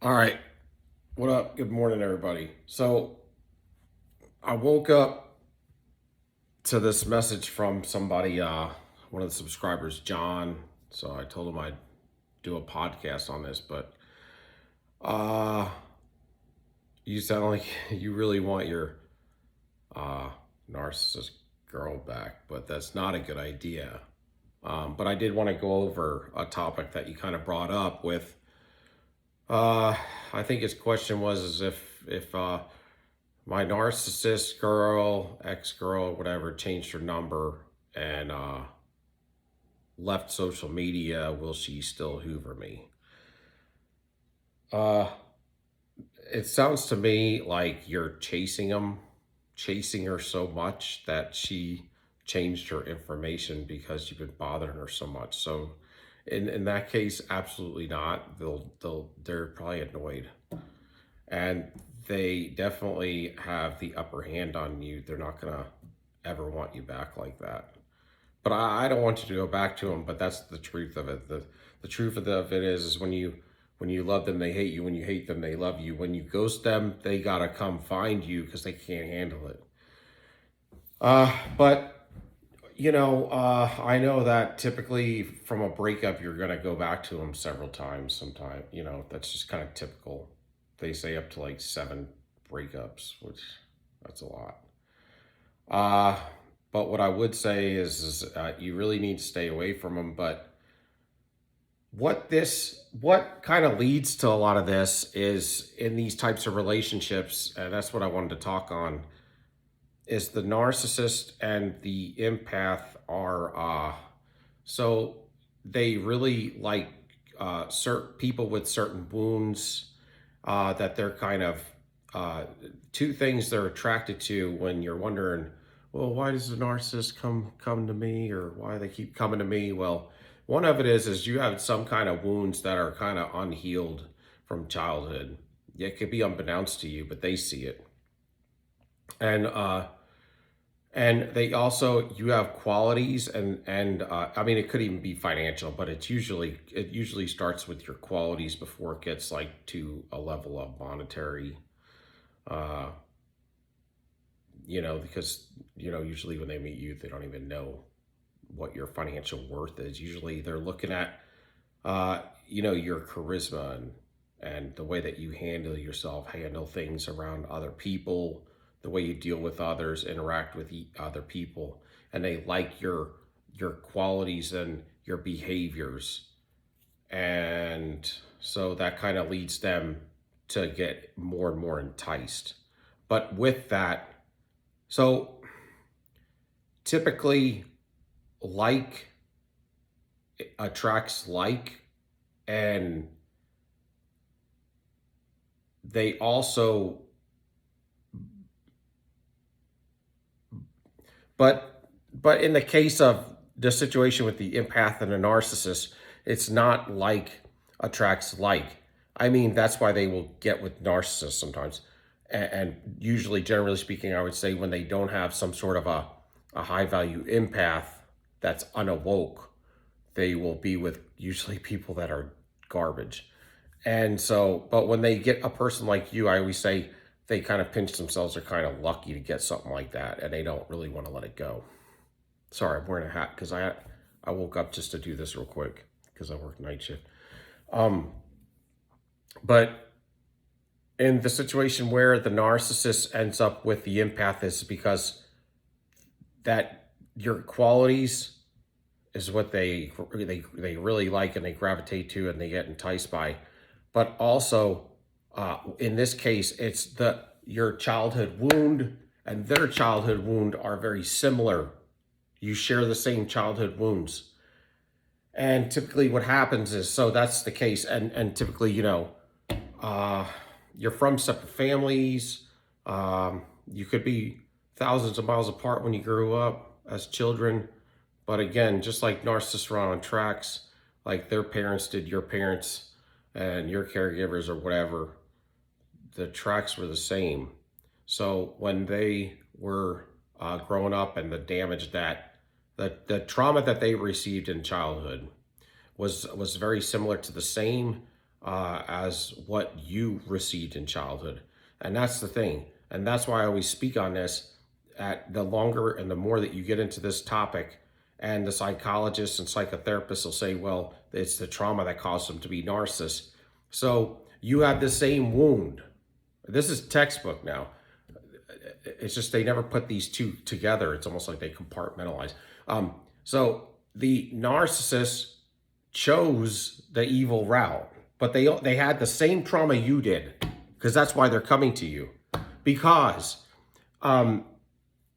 All right. What up? Good morning, everybody. So I woke up to this message from somebody, one of the subscribers, John. So I told him I'd do a podcast on this, but uh, you sound like you really want your uh, narcissist girl back, but that's not a good idea. But I did want to go over a topic that you kind of brought up with. Uh, I think his question was is if my narcissist girl, ex girl, whatever, changed her number and left social media, will she still Hoover me? Uh, it sounds to me like you're chasing her so much that she changed her information because you've been bothering her so much. So, in that case, absolutely not. They're probably annoyed, and they definitely have the upper hand on you. They're not gonna ever want you back like that. But I don't want you to go back to them. But that's the truth of it. The truth of it is when you love them, they hate you. When you hate them, they love you. When you ghost them, they gotta come find you because they can't handle it. But I know that typically from a breakup, you're gonna go back to them several times. Sometime, that's just kind of typical. They say up to like 7 breakups, which that's a lot. Uh, but what I would say is you really need to stay away from them. But what kind of leads to a lot of this is in these types of relationships, and that's what I wanted to talk on, is the narcissist and the empath are so they really like certain people with certain wounds that they're kind of uh, two things they're attracted to when you're wondering, well, why does the narcissist come to me, or why they keep coming to me? Well, one of it is you have some kind of wounds that are kind of unhealed from childhood. It could be unbeknownst to you, but they see it. And they also, you have qualities, and I mean, it could even be financial, but it usually starts with your qualities before it gets like to a level of monetary. uh because usually when they meet you, they don't even know what your financial worth is. Usually they're looking at your charisma and the way that you handle things around other people, the way you deal with others, interact with other people, and they like your qualities and your behaviors. And so that kind of leads them to get more and more enticed. But with that, so typically, like attracts like, and they also, but in the case of the situation with the empath and the narcissist, it's not like attracts like. I mean, that's why they will get with narcissists sometimes. And usually, generally speaking, I would say when they don't have some sort of a high value empath that's unawoke, they will be with usually people that are garbage. And so, but when they get a person like you, I always say they kind of pinch themselves. They're kind of lucky to get something like that, and they don't really want to let it go. Sorry, I'm wearing a hat because I woke up just to do this real quick because I work night shift. Um, but in the situation where the narcissist ends up with the empath is because that your qualities is what they really like and they gravitate to and they get enticed by. But also, in this case, it's your childhood wound and their childhood wound are very similar. You share the same childhood wounds. And typically what happens is, so that's the case. And typically, uh, you're from separate families. You could be thousands of miles apart when you grew up as children. But again, just like narcissists run on tracks, like their parents did your parents and your caregivers or whatever, the tracks were the same. So when they were growing up, and the damage the trauma that they received in childhood was very similar to the same as what you received in childhood. And that's the thing. And that's why I always speak on this. At the longer and the more that you get into this topic, and the psychologists and psychotherapists will say, well, it's the trauma that caused them to be narcissists. So you have the same wound. This is textbook now. It's just they never put these two together. It's almost like they compartmentalize. So the narcissist chose the evil route, but they had the same trauma you did, because that's why they're coming to you, because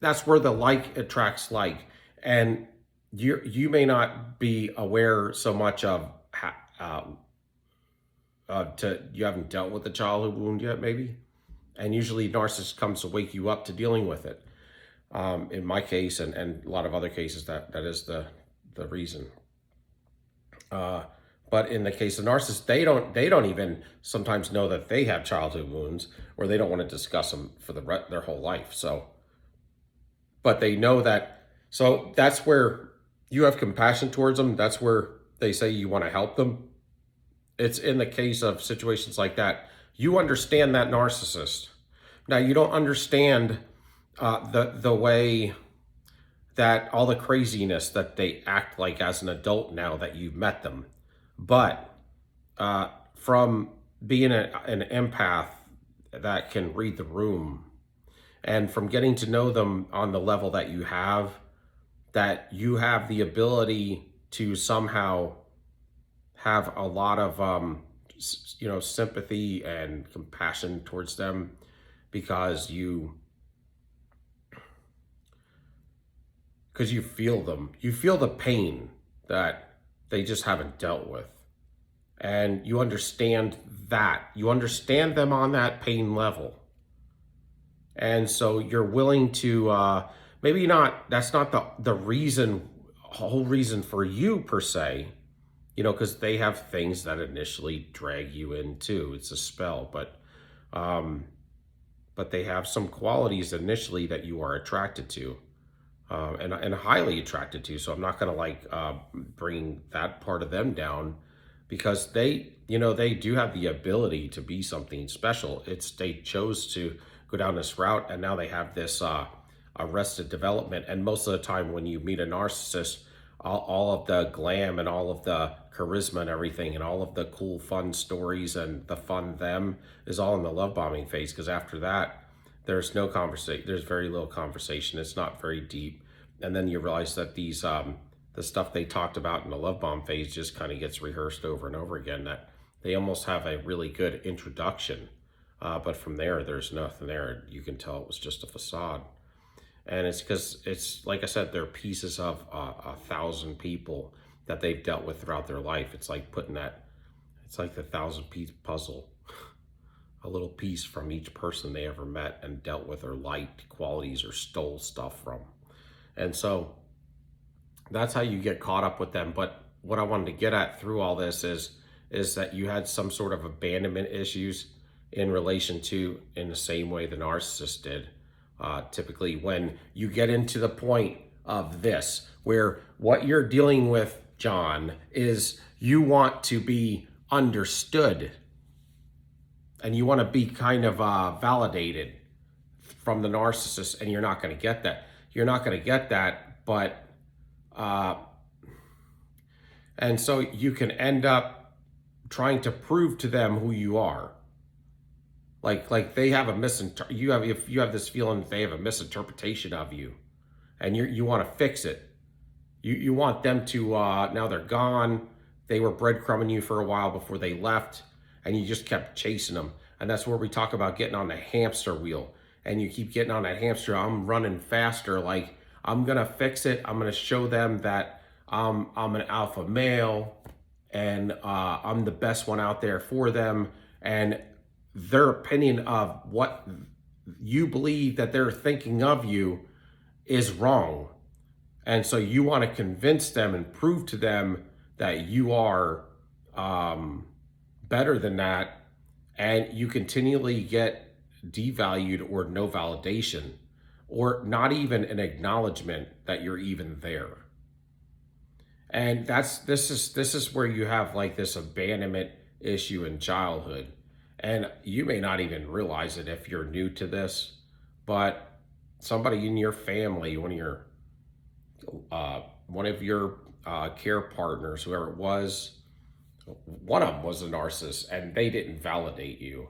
that's where the like attracts like, and you may not be aware so much of you haven't dealt with the childhood wound yet, maybe. And usually narcissist comes to wake you up to dealing with it. In my case, and a lot of other cases, that is the reason. But in the case of narcissists, they don't even sometimes know that they have childhood wounds, or they don't want to discuss them for their whole life. So, but they know that. So that's where you have compassion towards them. That's where they say you want to help them. It's in the case of situations like that. You understand that narcissist. Now, you don't understand the way that all the craziness that they act like as an adult now that you've met them. But from being an empath that can read the room, and from getting to know them on the level that you have the ability to somehow have a lot of sympathy and compassion towards them, because you feel them. You feel the pain that they just haven't dealt with, and you understand them on that pain level. And so you're willing to maybe not, that's not the whole reason for you per se, because they have things that initially drag you in too. It's a spell, but they have some qualities initially that you are attracted to, and highly attracted to. So I'm not going to bring that part of them down, because they do have the ability to be something special. They chose to go down this route, and now they have this arrested development. And most of the time when you meet a narcissist, all of the glam and all of the charisma and everything and all of the cool fun stories and the fun them is all in the love bombing phase, because after that there's no conversation. There's very little conversation. It's not very deep. And then you realize that these the stuff they talked about in the love bomb phase just kind of gets rehearsed over and over again, that they almost have a really good introduction, but from there's nothing there. You can tell it was just a facade. And it's because it's, like I said, they're pieces of 1,000 people that they've dealt with throughout their life. It's like it's like the 1,000-piece puzzle, a little piece from each person they ever met and dealt with, or liked qualities, or stole stuff from. And so that's how you get caught up with them. But what I wanted to get at through all this is that you had some sort of abandonment issues in relation to, in the same way the narcissist did. Typically when you get into the point of this, where what you're dealing with, John, is you want to be understood, and you want to be kind of validated from the narcissist, and you're not going to get that. You're not going to get that, but and so you can end up trying to prove to them who you are. Like they have if you have this feeling that they have a misinterpretation of you, and you want to fix it. You want them to now they're gone. They were breadcrumbing you for a while before they left, and you just kept chasing them. And that's where we talk about getting on the hamster wheel. And you keep getting on that hamster. I'm running faster. Like, I'm gonna fix it. I'm gonna show them that I'm an alpha male, and I'm the best one out there for them. And their opinion of what you believe that they're thinking of you is wrong. And so you want to convince them and prove to them that you are better than that, and you continually get devalued or no validation, or not even an acknowledgement that you're even there. And this is where you have like this abandonment issue in childhood. And you may not even realize it if you're new to this, but somebody in your family, one of your care partners, whoever it was, one of them was a narcissist, and they didn't validate you,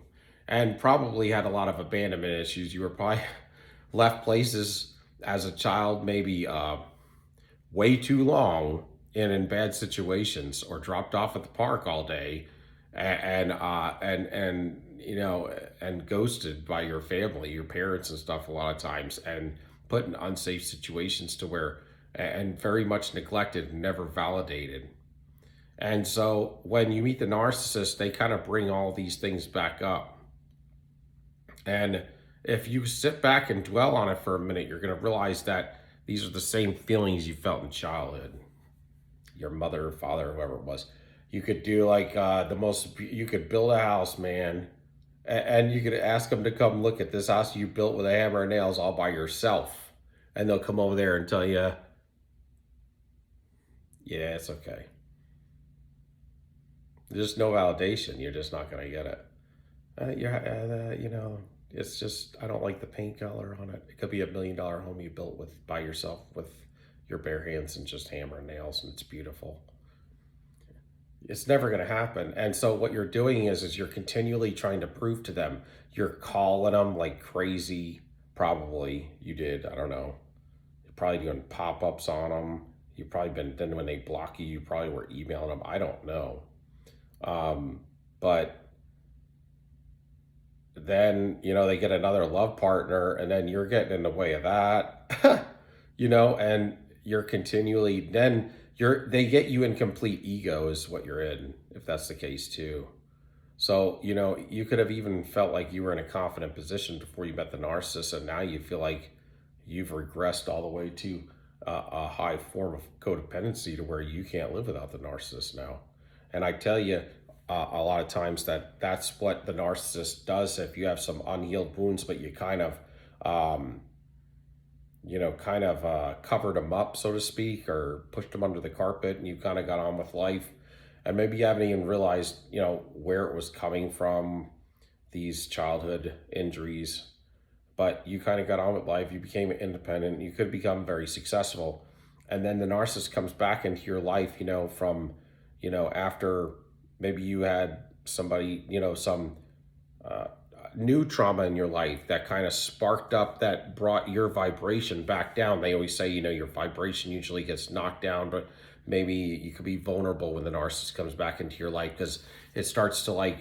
and probably had a lot of abandonment issues. You were probably left places as a child, maybe way too long in bad situations, or dropped off at the park all day, and and ghosted by your family, your parents and stuff a lot of times, and put in unsafe situations to where, and very much neglected, never validated. And so when you meet the narcissist, they kind of bring all these things back up. And if you sit back and dwell on it for a minute, you're going to realize that these are the same feelings you felt in childhood. Your mother, father, whoever it was. You could do like you could build a house, man, and you could ask them to come look at this house you built with a hammer and nails all by yourself. And they'll come over there and tell you, yeah, it's okay. There's no validation. You're just not going to get it. It's just, I don't like the paint color on it. It could be $1 million home you built with by yourself with your bare hands and just hammer and nails, and it's beautiful. It's never going to happen. And so what you're doing is you're continually trying to prove to them. You're calling them like crazy. Probably you did. I don't know. You're probably doing pop-ups on them. You've probably been, then when they block you, you probably were emailing them. I don't know. But then, they get another love partner, and then you're getting in the way of that, and you're continually, then they get you in complete ego is what you're in, if that's the case too. So, you could have even felt like you were in a confident position before you met the narcissist, and now you feel like you've regressed all the way to a high form of codependency to where you can't live without the narcissist now. And I tell you, a lot of times that's what the narcissist does. If you have some unhealed wounds, but you kind of, covered them up, so to speak, or pushed them under the carpet, and you kind of got on with life, and maybe you haven't even realized, where it was coming from, these childhood injuries, but you kind of got on with life. You became independent. You could become very successful, and then the narcissist comes back into your life, from, after maybe you had somebody, some new trauma in your life that kind of sparked up, that brought your vibration back down. They always say, your vibration usually gets knocked down, but maybe you could be vulnerable when the narcissist comes back into your life, because it starts to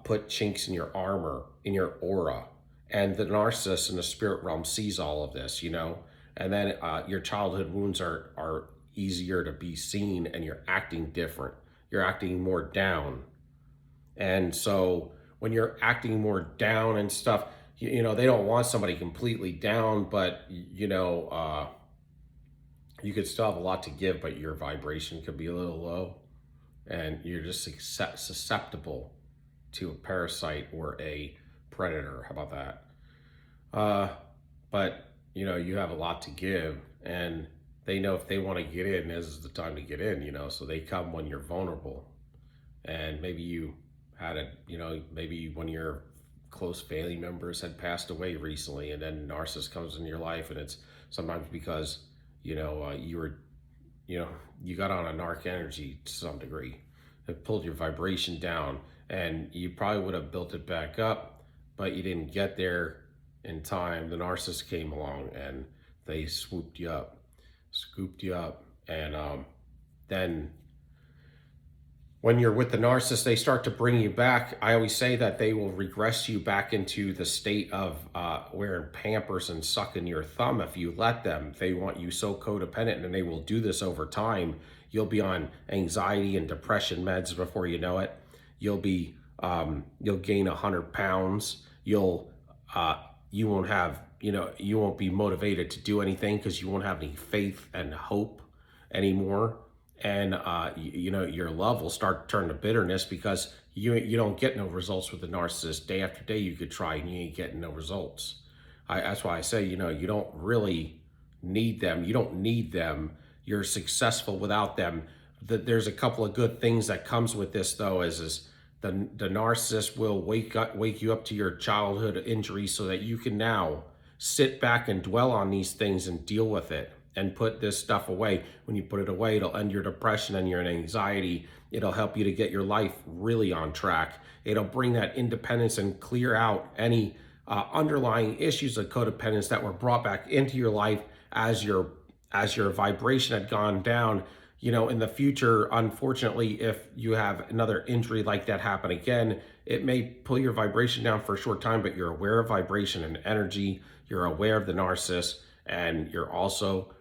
put chinks in your armor, in your aura. And the narcissist in the spirit realm sees all of this, and then your childhood wounds are easier to be seen, and you're acting different. You're acting more down. And so when you're acting more down and stuff, they don't want somebody completely down, but, you could still have a lot to give, but your vibration could be a little low, and you're just susceptible to a parasite or a predator. How about that? But, you have a lot to give, and they know if they want to get in, this is the time to get in, so they come when you're vulnerable. And maybe you had maybe one of your close family members had passed away recently, and then narcissist comes in your life, and it's sometimes because, you were, you got on a narc energy to some degree. It pulled your vibration down, and you probably would have built it back up, but you didn't get there in time. The narcissist came along, and they scooped you up, and then when you're with the narcissist, they start to bring you back. I always say that they will regress you back into the state of wearing Pampers and sucking your thumb if you let them. They want you so codependent, and they will do this over time. You'll be on anxiety and depression meds before you know it. You'll gain 100 pounds. You won't have, you won't be motivated to do anything, because you won't have any faith and hope anymore. And, your love will start to turn to bitterness, because you don't get no results with the narcissist. Day after day, you could try, and you ain't getting no results. That's why I say, you don't really need them. You don't need them. You're successful without them there's a couple of good things that comes with this though, is the narcissist will wake you up to your childhood injury so that you can now sit back and dwell on these things and deal with it and put this stuff away. When you put it away, it'll end your depression and your anxiety. It'll help you to get your life really on track. It'll bring that independence and clear out any underlying issues of codependence that were brought back into your life as your vibration had gone down. In the future, unfortunately, if you have another injury like that happen again, it may pull your vibration down for a short time, but you're aware of vibration and energy. You're aware of the narcissist, and you're also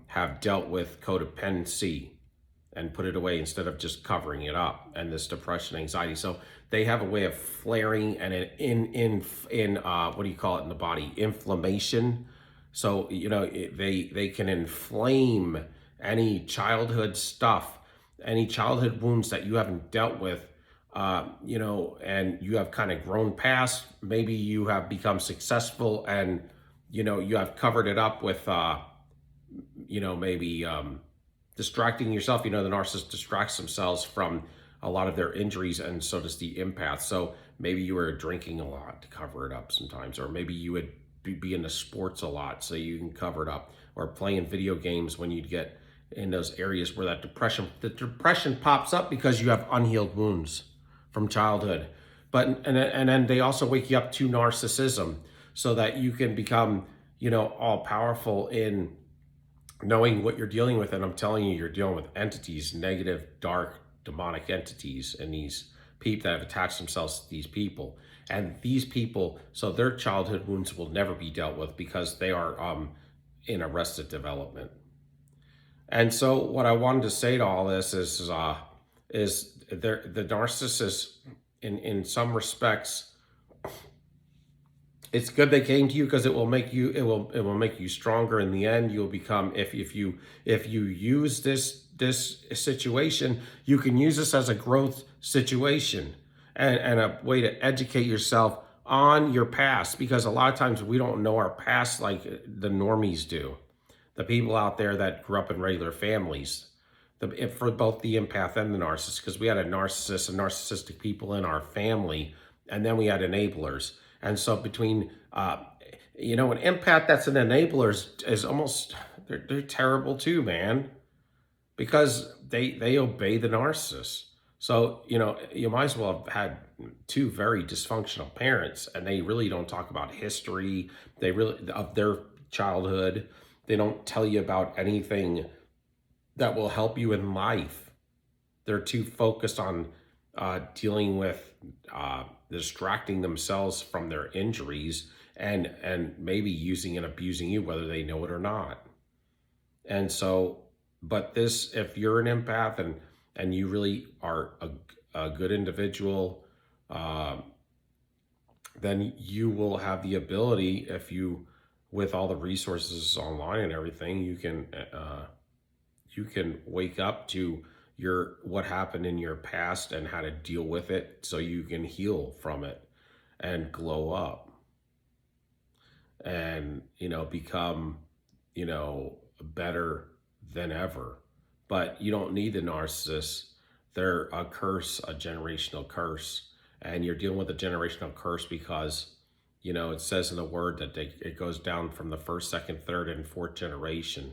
have dealt with codependency and put it away instead of just covering it up, and this depression, anxiety. So they have a way of flaring and in what do you call it in the body? Inflammation. So they can inflame any childhood stuff, any childhood wounds that you haven't dealt with, and you have kind of grown past. Maybe you have become successful and you have covered it up with maybe distracting yourself. The narcissist distracts themselves from a lot of their injuries, and so does the empath. So maybe you were drinking a lot to cover it up sometimes, or maybe you would be into sports a lot so you can cover it up, or playing video games when you'd get in those areas where the depression pops up because you have unhealed wounds from childhood. But and then they also wake you up to narcissism so that you can become all powerful in knowing what you're dealing with. And I'm telling you, you're dealing with entities, negative, dark, demonic entities, and these people that have attached themselves to these people. And these people, so their childhood wounds will never be dealt with because they are in arrested development. And so what I wanted to say to all this is the narcissist, in some respects, it's good they came to you because it will make you stronger in the end. You'll become, if you use this situation, you can use this as a growth situation and a way to educate yourself on your past, because a lot of times we don't know our past like the normies do. The people out there that grew up in regular families, for both the empath and the narcissist, because we had a narcissist and narcissistic people in our family, and then we had enablers. And so between, an empath that's an enabler is almost, they're terrible too, man, because they obey the narcissist. So, you might as well have had two very dysfunctional parents, and they really don't talk about history. Of their childhood. They don't tell you about anything that will help you in life. They're too focused on dealing with distracting themselves from their injuries and maybe using and abusing you, whether they know it or not. And so, but this, if you're an empath and you really are a good individual, then you will have the ability, if you, with all the resources online and everything, you can wake up to what happened in your past and how to deal with it, so you can heal from it and glow up and become better than ever. But you don't need the narcissist. They're a curse, a generational curse, and you're dealing with a generational curse because it says in the word that it goes down from the first, second, third, and fourth generation.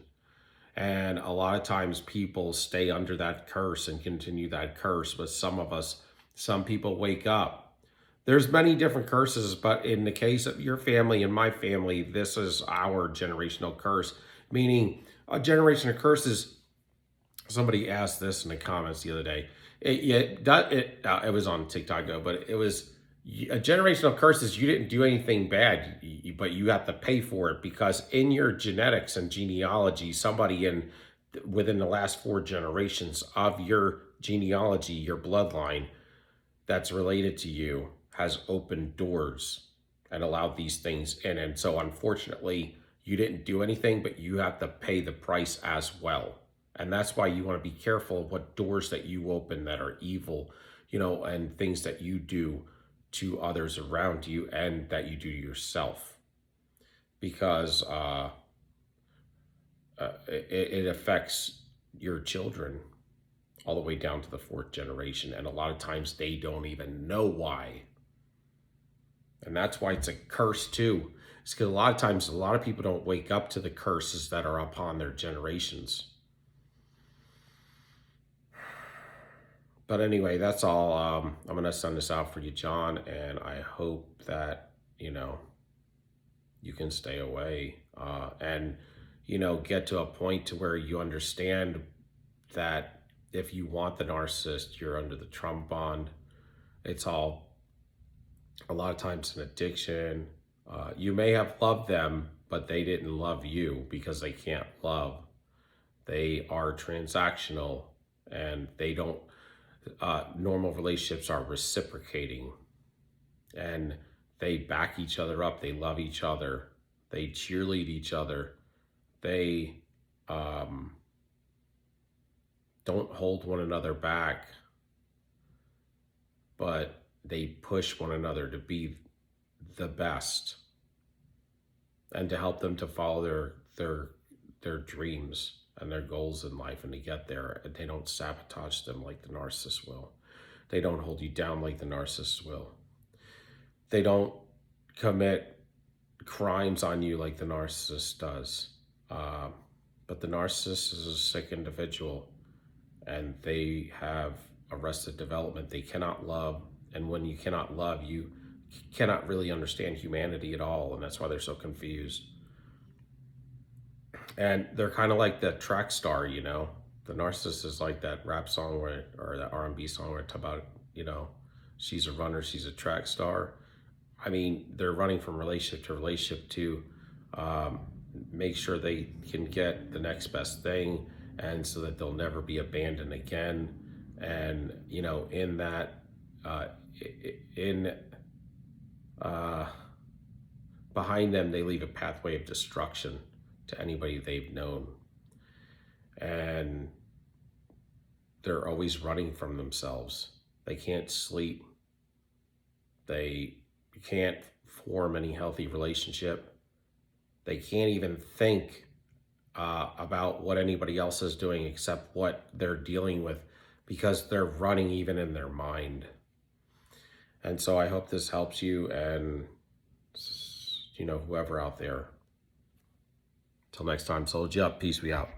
And a lot of times people stay under that curse and continue that curse. But some people wake up. There's many different curses, but in the case of your family and my family, this is our generational curse. Meaning, a generational curse is, somebody asked this in the comments the other day. It was on TikTok though, but it was, a generational curse is you didn't do anything bad, but you have to pay for it because in your genetics and genealogy, somebody within the last 4 generations of your genealogy, your bloodline that's related to you, has opened doors and allowed these things in. And so unfortunately, you didn't do anything, but you have to pay the price as well. And that's why you want to be careful of what doors that you open that are evil, and things that you do to others around you and that you do yourself, because it affects your children all the way down to the fourth generation. And a lot of times they don't even know why. And that's why it's a curse too. It's because a lot of times a lot of people don't wake up to the curses that are upon their generations. But anyway, that's all. I'm going to send this out for you, John, and I hope that, you can stay away and, get to a point to where you understand that if you want the narcissist, you're under the trauma bond. It's all, a lot of times, an addiction. You may have loved them, but they didn't love you because they can't love. They are transactional, and they don't, normal relationships are reciprocating, and they back each other up. They love each other. They cheerlead each other. They don't hold one another back, but they push one another to be the best and to help them to follow their dreams and their goals in life and to get there. And they don't sabotage them like the narcissist will. They don't hold you down like the narcissist will. They don't commit crimes on you like the narcissist does. But the narcissist is a sick individual, and they have arrested development. They cannot love. And when you cannot love, you cannot really understand humanity at all. And that's why they're so confused. And they're kind of like the track star, The narcissist is like that rap song or that R&B song where it's about, she's a runner, she's a track star. I mean, they're running from relationship to relationship to make sure they can get the next best thing, and so that they'll never be abandoned again. And, in that, behind them, they leave a pathway of destruction to anybody they've known. And they're always running from themselves. They can't sleep. They can't form any healthy relationship. They can't even think about what anybody else is doing except what they're dealing with, because they're running even in their mind. And so I hope this helps you and, whoever out there. Till next time, soldier up. Peace, we out.